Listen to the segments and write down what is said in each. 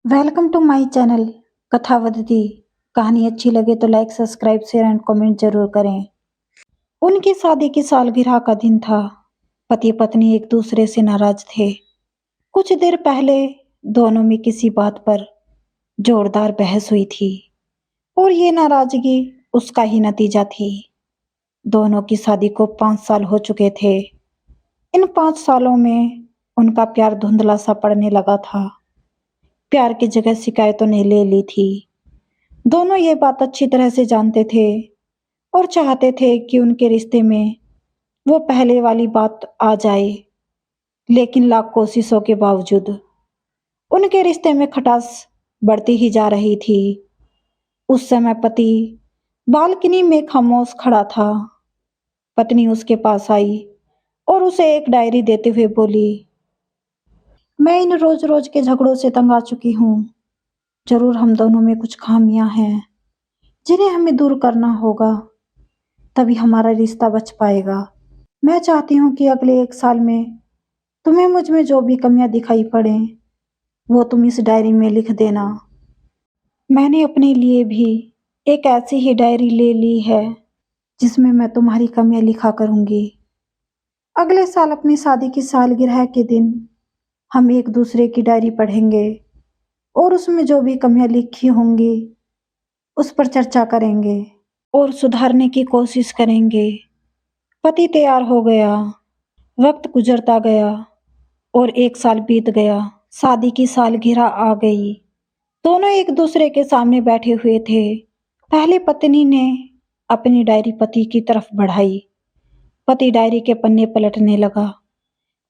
Welcome to my channel Kathavadati. कहानी अच्छी लगे तो like subscribe share and comment जरूर करें। उनकी शादी की सालगिरह का दिन था। पति पत्नी एक दूसरे से नाराज थे। कुछ देर पहले दोनों में किसी बात पर जोरदार बहस हुई थी और ये नाराजगी उसका ही नतीजा थी। दोनों की शादी को 5 साल हो चुके थे। इन 5 सालों में उनका प्यार धुंधला सा पड़ने लगा था। प्यार की जगह शिकायतों ने ले ली थी। दोनों ये बात अच्छी तरह से जानते थे और चाहते थे कि उनके रिश्ते में वो पहले वाली बात आ जाए, लेकिन लाख कोशिशों के बावजूद उनके रिश्ते में खटास बढ़ती ही जा रही थी। उस समय पति बालकनी में खामोश खड़ा था। पत्नी उसके पास आई और उसे एक डायरी देते हुए बोली, मैं इन रोज रोज के झगड़ों से तंग आ चुकी हूँ। जरूर हम दोनों में कुछ खामियां हैं जिन्हें हमें दूर करना होगा, तभी हमारा रिश्ता बच पाएगा। मैं चाहती हूँ कि अगले 1 साल में तुम्हें मुझ में जो भी कमियां दिखाई पड़े वो तुम इस डायरी में लिख देना। मैंने अपने लिए भी एक ऐसी ही डायरी ले ली है जिसमें मैं तुम्हारी कमियां लिखा करूंगी। अगले साल अपनी शादी की सालगिरह के दिन हम एक दूसरे की डायरी पढ़ेंगे और उसमें जो भी कमियां लिखी होंगी उस पर चर्चा करेंगे और सुधारने की कोशिश करेंगे। पति तैयार हो गया। वक्त गुजरता गया और 1 साल बीत गया। शादी की सालगिरह आ गई। दोनों एक दूसरे के सामने बैठे हुए थे। पहले पत्नी ने अपनी डायरी पति की तरफ बढ़ाई। पति डायरी के पन्ने पलटने लगा।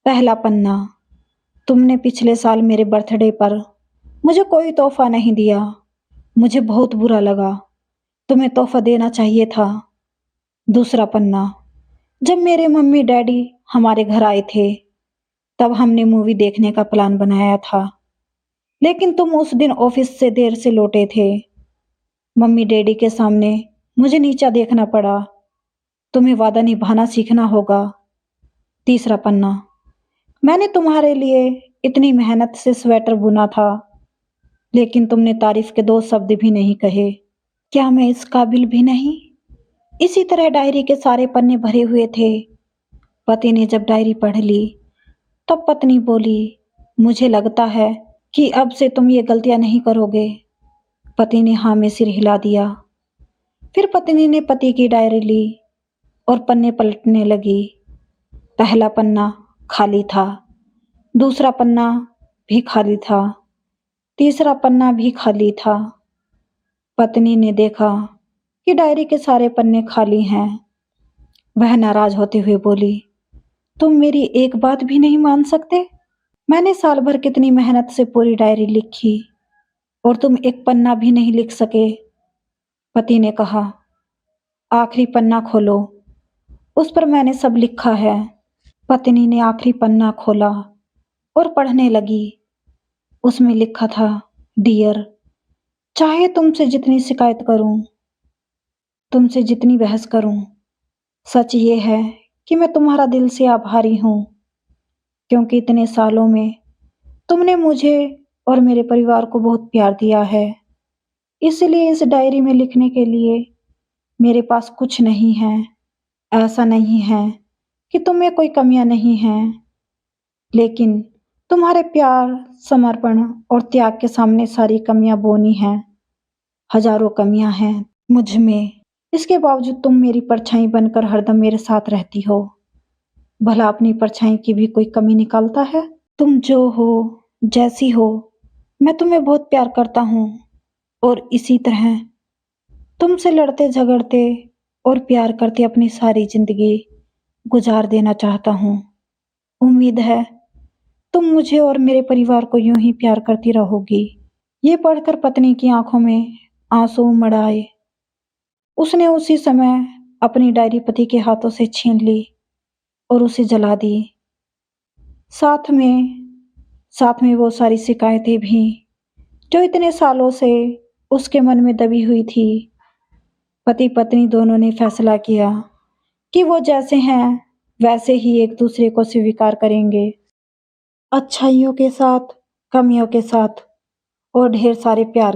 पहला पन्ना, तुमने पिछले साल मेरे बर्थडे पर मुझे कोई तोहफा नहीं दिया। मुझे बहुत बुरा लगा। तुम्हें तोहफा देना चाहिए था। दूसरा पन्ना, जब मेरे मम्मी डैडी हमारे घर आए थे तब हमने मूवी देखने का प्लान बनाया था, लेकिन तुम उस दिन ऑफिस से देर से लौटे थे। मम्मी डैडी के सामने मुझे नीचा देखना पड़ा। तुम्हें वादा निभाना सीखना होगा। तीसरा पन्ना, मैंने तुम्हारे लिए इतनी मेहनत से स्वेटर बुना था, लेकिन तुमने तारीफ के 2 शब्द भी नहीं कहे। क्या मैं इस काबिल भी नहीं? इसी तरह डायरी के सारे पन्ने भरे हुए थे। पति ने जब डायरी पढ़ ली तब पत्नी बोली, मुझे लगता है कि अब से तुम ये गलतियां नहीं करोगे। पति ने हाँ में सिर हिला दिया। फिर पत्नी ने पति की डायरी ली और पन्ने पलटने लगी। पहला पन्ना खाली था। दूसरा पन्ना भी खाली था। तीसरा पन्ना भी खाली था। पत्नी ने देखा कि डायरी के सारे पन्ने खाली हैं। वह नाराज होते हुए बोली, तुम मेरी एक बात भी नहीं मान सकते? मैंने साल भर कितनी मेहनत से पूरी डायरी लिखी और तुम एक पन्ना भी नहीं लिख सके। पति ने कहा, आखिरी पन्ना खोलो, उस पर मैंने सब लिखा है। पत्नी ने आखिरी पन्ना खोला और पढ़ने लगी। उसमें लिखा था, डियर, चाहे तुमसे जितनी शिकायत करूं, तुमसे जितनी बहस करूं, सच ये है कि मैं तुम्हारा दिल से आभारी हूं, क्योंकि इतने सालों में तुमने मुझे और मेरे परिवार को बहुत प्यार दिया है। इसलिए इस डायरी में लिखने के लिए मेरे पास कुछ नहीं है। ऐसा नहीं है कि तुम्हें कोई कमियां नहीं हैं, लेकिन तुम्हारे प्यार, समर्पण और त्याग के सामने सारी कमियां बोनी हैं। हजारों कमियां हैं मुझ में, इसके बावजूद तुम मेरी परछाई बनकर हरदम मेरे साथ रहती हो। भला अपनी परछाई की भी कोई कमी निकालता है? तुम जो हो, जैसी हो, मैं तुम्हें बहुत प्यार करता हूँ और इसी तरह तुमसे लड़ते झगड़ते और प्यार करते अपनी सारी जिंदगी गुजार देना चाहता हूँ। उम्मीद है तुम मुझे और मेरे परिवार को यूं ही प्यार करती रहोगी। ये पढ़कर पत्नी की आंखों में आंसू उमड़ आए। उसने उसी समय अपनी डायरी पति के हाथों से छीन ली और उसे जला दी। साथ में साथ में वो सारी शिकायतें भी जो इतने सालों से उसके मन में दबी हुई थी। पति पत्नी दोनों ने फैसला किया कि वो जैसे हैं वैसे ही एक दूसरे को स्वीकार करेंगे, अच्छाइयों के साथ, कमियों के साथ, और ढेर सारे प्यार